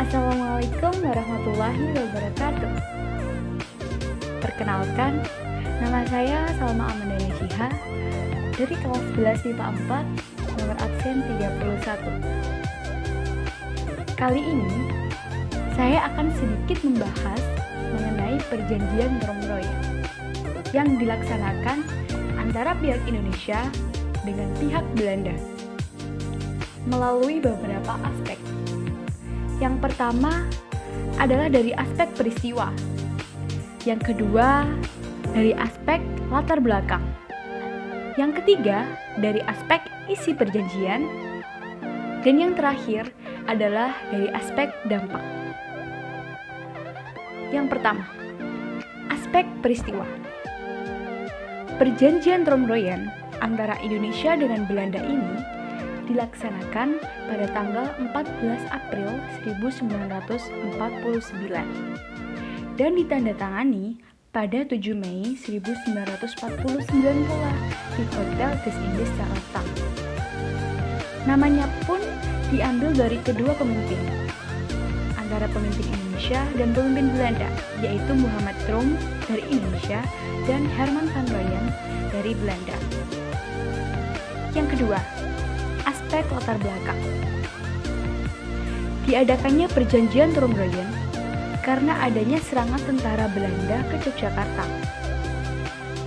Assalamualaikum warahmatullahi wabarakatuh. Perkenalkan, nama saya Salma Amandana Jiha dari kelas 11 MIPA 4, nomor absen 31. Kali ini, saya akan sedikit membahas mengenai perjanjian Tromroyen yang dilaksanakan antara pihak Indonesia dengan pihak Belanda melalui beberapa aspek. Yang pertama adalah dari aspek peristiwa. Yang kedua, dari aspek latar belakang. Yang ketiga, dari aspek isi perjanjian. Dan yang terakhir adalah dari aspek dampak. Yang pertama, aspek peristiwa. Perjanjian Tromroyen antara Indonesia dengan Belanda ini dilaksanakan pada tanggal 14 April 1949 dan ditandatangani pada 7 Mei 1949 pula di Hotel des Indes Jakarta. Namanya pun diambil dari kedua pemimpin antara pemimpin Indonesia dan pemimpin Belanda, yaitu Muhammad Tromp dari Indonesia dan Herman van Rooyen dari Belanda. Yang kedua, aspek latar belakang. Diadakannya perjanjian Tromroyen karena adanya serangan tentara Belanda ke Yogyakarta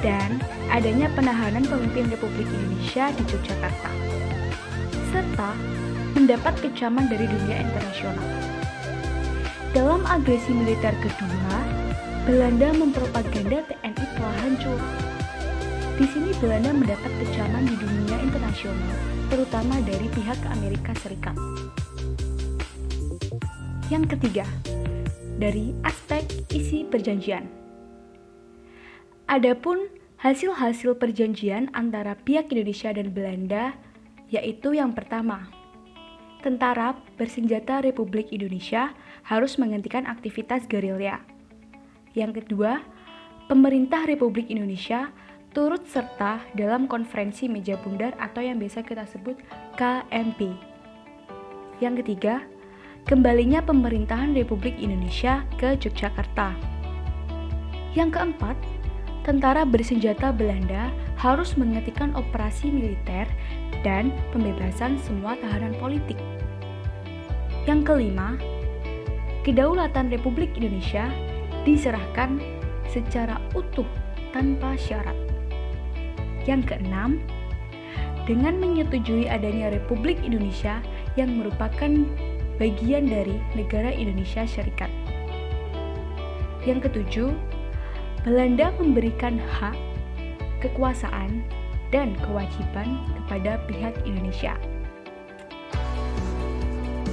dan adanya penahanan pemimpin Republik Indonesia di Yogyakarta, serta mendapat kecaman dari dunia internasional. Dalam agresi militer kedua, Belanda mempropaganda TNI telah hancur. Di sini Belanda mendapat kecaman di dunia internasional, terutama dari pihak Amerika Serikat. Yang ketiga, dari aspek isi perjanjian. Adapun hasil-hasil perjanjian antara pihak Indonesia dan Belanda, yaitu yang pertama, tentara bersenjata Republik Indonesia harus menghentikan aktivitas gerilya. Yang kedua, pemerintah Republik Indonesia turut serta dalam konferensi meja bundar atau yang biasa kita sebut KMP. Yang ketiga, kembalinya pemerintahan Republik Indonesia ke Yogyakarta. Yang keempat, tentara bersenjata Belanda harus menghentikan operasi militer dan pembebasan semua tahanan politik. Yang kelima, kedaulatan Republik Indonesia diserahkan secara utuh tanpa syarat. Yang keenam, dengan menyetujui adanya Republik Indonesia yang merupakan bagian dari negara Indonesia Serikat. Yang ketujuh, Belanda memberikan hak, kekuasaan, dan kewajiban kepada pihak Indonesia.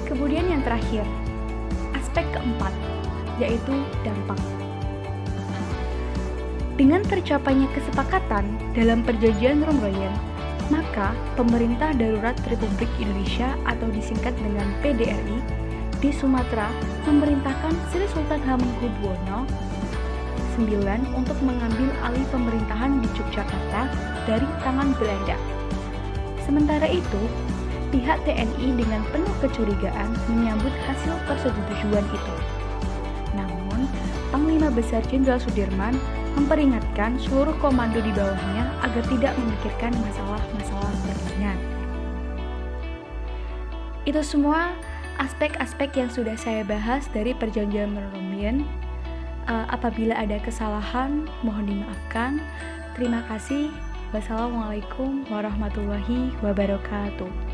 Kemudian yang terakhir, aspek keempat, yaitu dampak. Dengan tercapainya kesepakatan dalam perjanjian Tromroyen, maka Pemerintah Darurat Republik Indonesia atau disingkat dengan PDRI di Sumatera memerintahkan Sri Sultan Hamengkubuwono IX untuk mengambil alih pemerintahan di Yogyakarta dari tangan Belanda. Sementara itu, pihak TNI dengan penuh kecurigaan menyambut hasil persetujuan itu. Namun, Panglima Besar Jenderal Sudirman memperingatkan seluruh komando di bawahnya agar tidak memikirkan masalah-masalah berikutnya. Itu semua aspek-aspek yang sudah saya bahas dari perjanjian Tromroyen. Apabila ada kesalahan, mohon dimaafkan. Terima kasih. Wassalamualaikum warahmatullahi wabarakatuh.